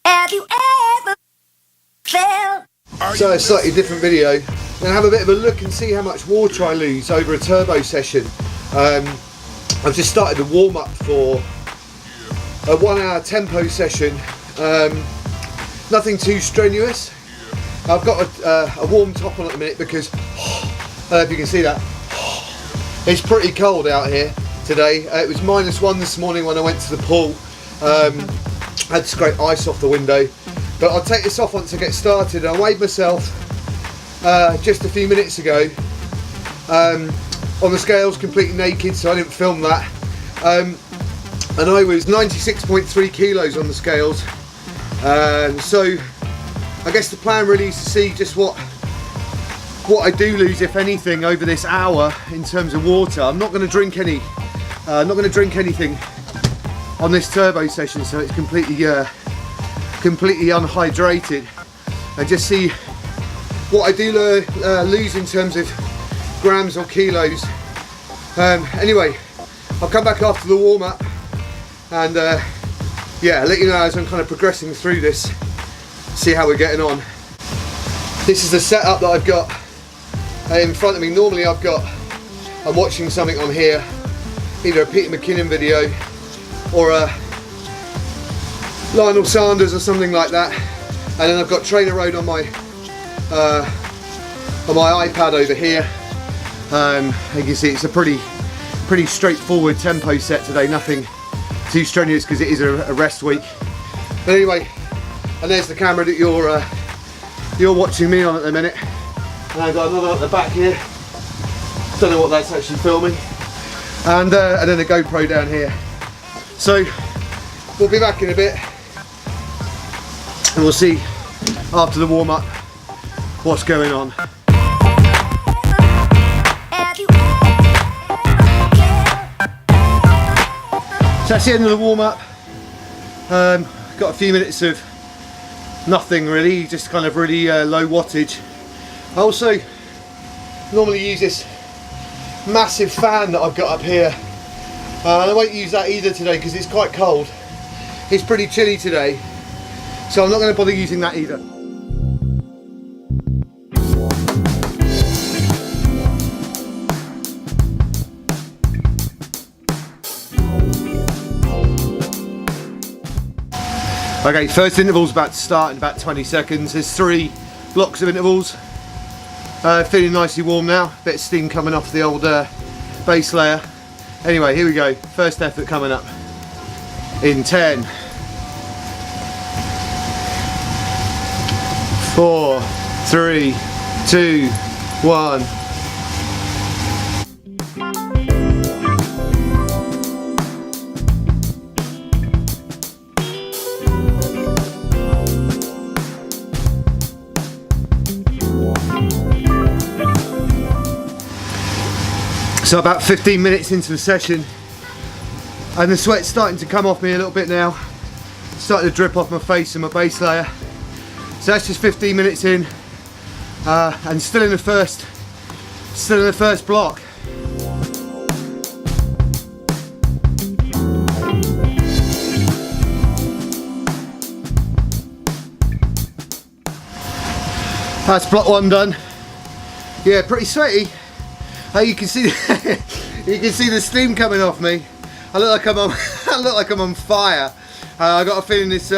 Have you ever felt? So a slightly different video. I'm going to have a bit of a look and see how much water I lose over a turbo session. I've just started a warm up for a 1 hour tempo session. Nothing too strenuous. I've got a warm top on at the minute because, I don't know if you can see that, it's pretty cold out here today. It was -1 this morning when I went to the pool. I had to scrape ice off the window, but I'll take this off once I get started. I weighed myself just a few minutes ago on the scales, completely naked, so I didn't film that, and I was 96.3 kilos on the scales. So I guess the plan really is to see just what I do lose, if anything, over this hour in terms of water. I'm not going to drink any. I'm not going to drink anything on this turbo session, so it's completely unhydrated, and just see what I do lose in terms of grams or kilos. Anyway, I'll come back after the warm up and yeah, I'll let you know as I'm kind of progressing through this, see how we're getting on. This is the setup that I've got in front of me. Normally I'm watching something on here, either a Peter McKinnon video or a Lionel Sanders or something like that, and then I've got Trainer Road on my iPad over here. You can see it's a pretty straightforward tempo set today, nothing too strenuous because it is a rest week. But anyway, and there's the camera that you're watching me on at the minute, and I've got another at the back here. Don't know what that's actually filming, and then a GoPro down here. So we'll be back in a bit and we'll see after the warm up what's going on. So that's the end of the warm up. Got a few minutes of nothing really, just kind of really low wattage. I also normally use this massive fan that I've got up here. I won't use that either today because it's quite cold. It's pretty chilly today, so I'm not going to bother using that either. Okay, first interval's about to start in about 20 seconds. There's 3 blocks of intervals. Feeling nicely warm now, bit of steam coming off the old base layer. Anyway, here we go. First effort coming up in 10, 4, 3, 2, 1. So about 15 minutes into the session, and the sweat's starting to come off me a little bit now. It's starting to drip off my face and my base layer. So that's just 15 minutes in, and still in the first block. That's block 1 done. Yeah, pretty sweaty. You can see you can see the steam coming off me. I look like I'm on I look like I'm on fire. I got a feeling this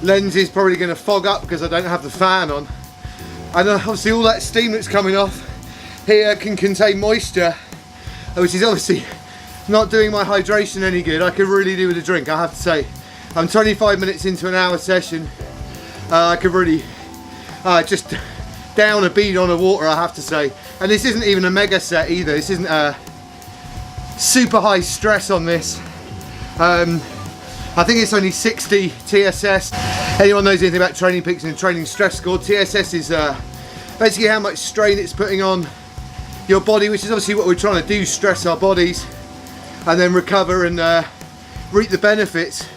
lens is probably going to fog up because I don't have the fan on. And obviously all that steam that's coming off here can contain moisture, which is obviously not doing my hydration any good. I could really do with a drink, I have to say. I'm 25 minutes into an hour session. I could really just down a bead on the water, I have to say. And this isn't even a mega set either. This isn't a super high stress on this. I think it's only 60 TSS. Anyone knows anything about training peaks and training stress score, TSS is basically how much strain it's putting on your body, which is obviously what we're trying to do, stress our bodies and then recover and reap the benefits.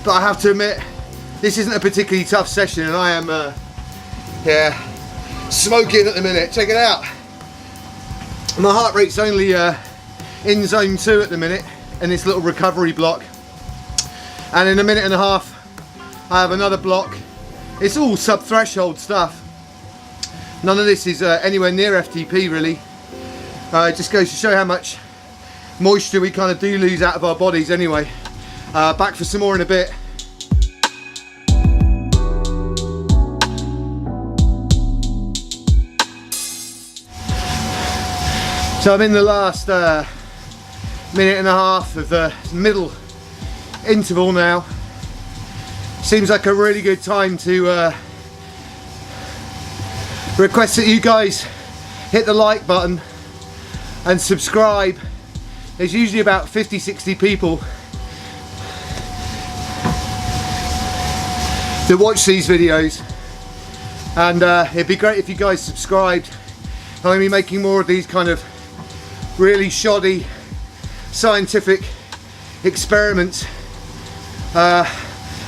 But I have to admit, this isn't a particularly tough session, and I am yeah, smoking at the minute. Check it out. My heart rate's only in zone 2 at the minute in this little recovery block, and in a minute and a half I have another block. It's all sub-threshold stuff. None of this is anywhere near FTP really. It just goes to show how much moisture we kind of do lose out of our bodies anyway. Back for some more in a bit. So I'm in the last minute and a half of the middle interval now. Seems like a really good time to request that you guys hit the like button and subscribe. There's usually about 50-60 people that watch these videos, and it'd be great if you guys subscribed. I'm going to be making more of these kind of really shoddy scientific experiments.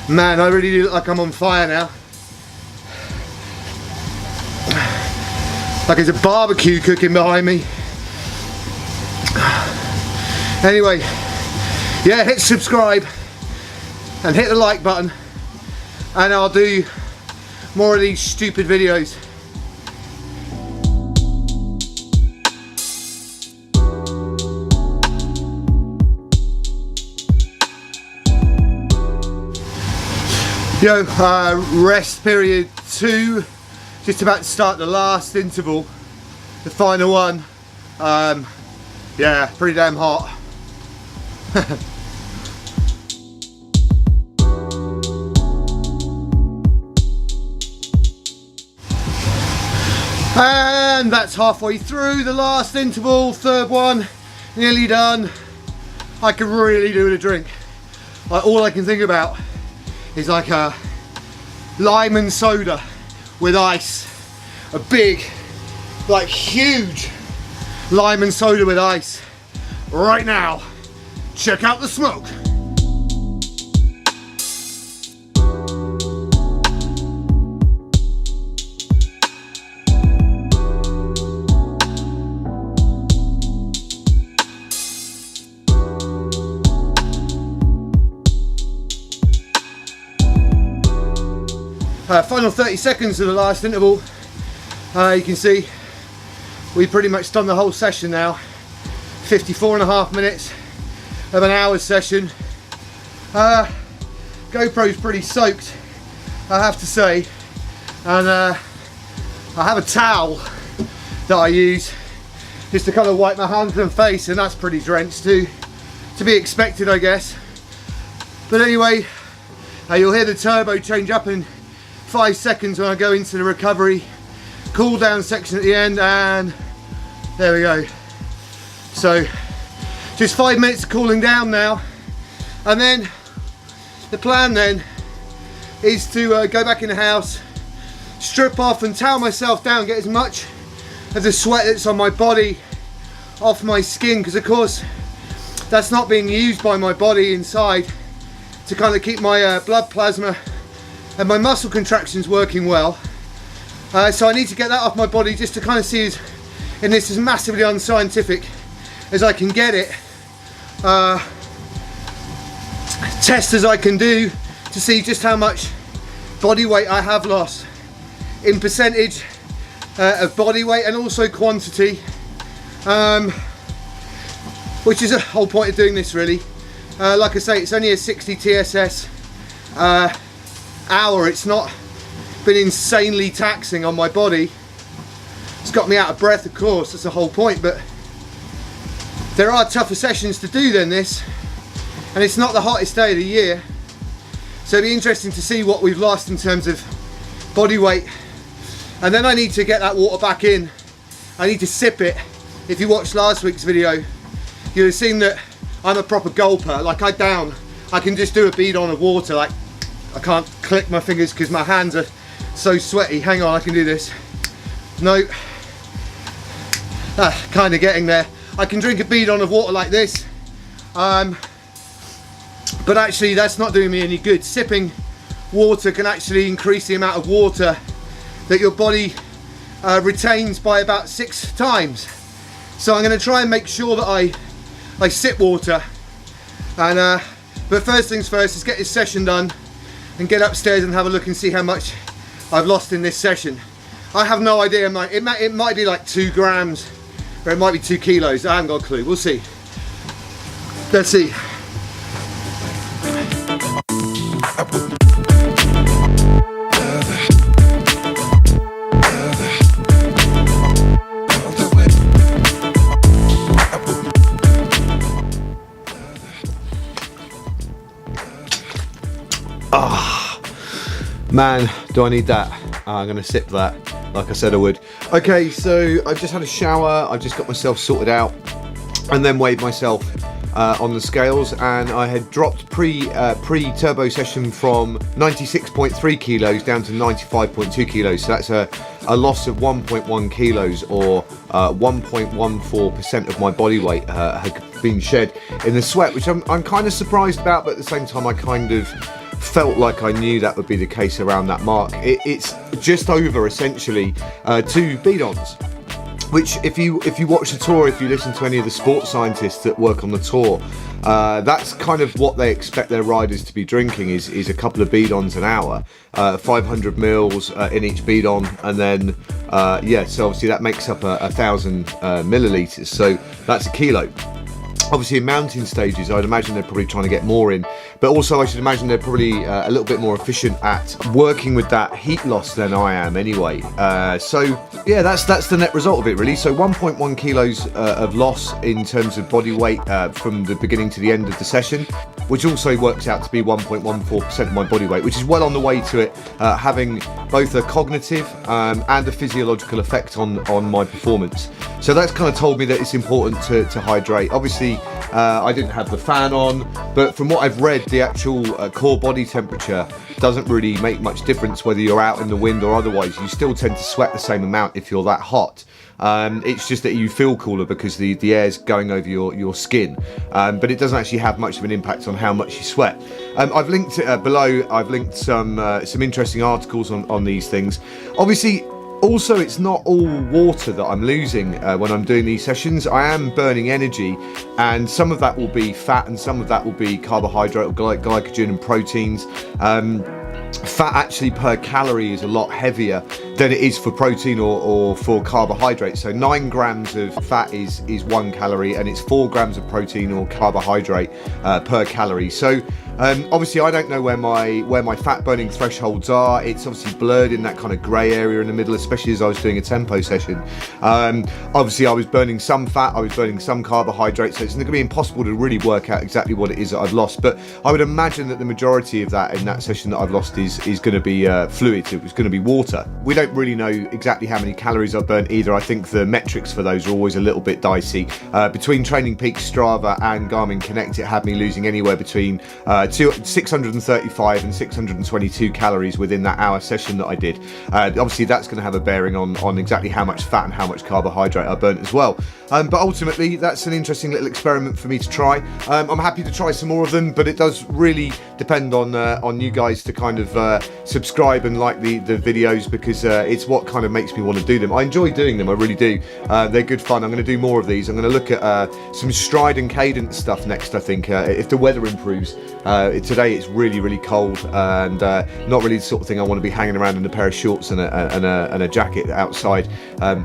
Man, I really do look like I'm on fire now. Like there's a barbecue cooking behind me. Anyway, yeah, hit subscribe and hit the like button, and I'll do more of these stupid videos. Yo, rest period 2, just about to start the last interval, the final one. Yeah, pretty damn hot. And that's halfway through the last interval, third one, nearly done. I could really do with a drink. Like, all I can think about is like a lime and soda with ice. A big, like huge lime and soda with ice. Right now, check out the smoke. Final 30 seconds of the last interval. You can see we've pretty much done the whole session now. 54.5 minutes of an hour's session. GoPro's pretty soaked, I have to say, and I have a towel that I use just to kind of wipe my hands and face, and that's pretty drenched too, to be expected, I guess. But anyway, you'll hear the turbo change up in 5 seconds when I go into the recovery cool down section at the end, and there we go. So just 5 minutes of cooling down now, and then the plan then is to go back in the house, strip off and towel myself down, get as much of the sweat that's on my body off my skin, because of course that's not being used by my body inside to kind of keep my blood plasma and my muscle contractions working well. So I need to get that off my body just to kind of see, and this is massively unscientific as I can get it, test as I can do to see just how much body weight I have lost in percentage of body weight, and also quantity, which is the whole point of doing this really. Like I say, it's only a 60 TSS hour. It's not been insanely taxing on my body. It's got me out of breath, of course, that's the whole point, but there are tougher sessions to do than this, and it's not the hottest day of the year, so it'll be interesting to see what we've lost in terms of body weight. And then I need to get that water back in. I need to sip it. If you watched last week's video, you'll have seen that I'm a proper gulper. Like I can just do a bidon of water. Like I can't click my fingers because my hands are so sweaty. Hang on, I can do this. No, kind of getting there. I can drink a bidon of water like this, but actually that's not doing me any good. Sipping water can actually increase the amount of water that your body retains by about 6 times. So I'm going to try and make sure that I sip water, and but first things first, let's get this session done. and get upstairs and have a look and see how much I've lost in this session. I have no idea. It might be like 2 grams, or it might be 2 kilos. I haven't got a clue. We'll see. Let's see. Man, do I need that? I'm gonna sip that, like I said I would. Okay, so I've just had a shower, I've just got myself sorted out, and then weighed myself on the scales, and I had dropped pre-turbo session from 96.3 kilos down to 95.2 kilos, so that's a loss of 1.1 kilos, or 1.14% of my body weight had been shed in the sweat, which I'm kind of surprised about, but at the same time I kind of felt like I knew that would be the case around that mark. It's just over essentially 2 bidons, which if you watch the tour, if you listen to any of the sports scientists that work on the tour, that's kind of what they expect their riders to be drinking is a couple of bidons an hour, 500 mils in each bidon, and then yeah, so obviously that makes up 1,000 milliliters, so that's a kilo. Obviously in mountain stages, I'd imagine they're probably trying to get more in, but also I should imagine they're probably a little bit more efficient at working with that heat loss than I am anyway. So yeah, that's the net result of it really. So 1.1 kilos of loss in terms of body weight from the beginning to the end of the session, which also works out to be 1.14% of my body weight, which is well on the way to it having both a cognitive and a physiological effect on my performance. So that's kind of told me that it's important to hydrate. Obviously, I didn't have the fan on, but from what I've read, the actual core body temperature doesn't really make much difference whether you're out in the wind or otherwise. You still tend to sweat the same amount if you're that hot. It's just that you feel cooler because the air's going over your skin, but it doesn't actually have much of an impact on how much you sweat. I've linked below, I've linked some interesting articles on these things. Obviously, also, it's not all water that I'm losing when I'm doing these sessions. I am burning energy, and some of that will be fat and some of that will be carbohydrate or glycogen and proteins. Fat actually per calorie is a lot heavier than it is for protein or for carbohydrate. So 9 grams of fat is 1 calorie, and it's 4 grams of protein or carbohydrate per calorie. So obviously I don't know where my fat burning thresholds are. It's obviously blurred in that kind of grey area in the middle, especially as I was doing a tempo session. Obviously I was burning some fat, I was burning some carbohydrate, so it's going to be impossible to really work out exactly what it is that I've lost, but I would imagine that the majority of that in that session that I've lost is going to be fluid. It was going to be water. We don't really know exactly how many calories I've burnt either. I think the metrics for those are always a little bit dicey. Between Training Peaks, Strava and Garmin Connect, it had me losing anywhere between 635 and 622 calories within that hour session that I did. Obviously that's going to have a bearing on exactly how much fat and how much carbohydrate I burnt as well. But ultimately that's an interesting little experiment for me to try. I'm happy to try some more of them, but it does really depend on you guys to kind of subscribe and like the videos, because it's what kind of makes me want to do them. I enjoy doing them, I really do. They're good fun. I'm going to do more of these. I'm going to look at some stride and cadence stuff next, I think, if the weather improves. Today it's really cold, and not really the sort of thing I want to be hanging around in a pair of shorts and a jacket outside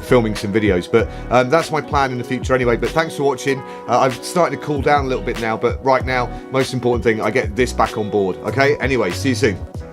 filming some videos, but that's my plan in the future anyway. But thanks for watching. I've started to cool down a little bit now, but right now most important thing, I get this back on board. Okay, anyway, see you soon.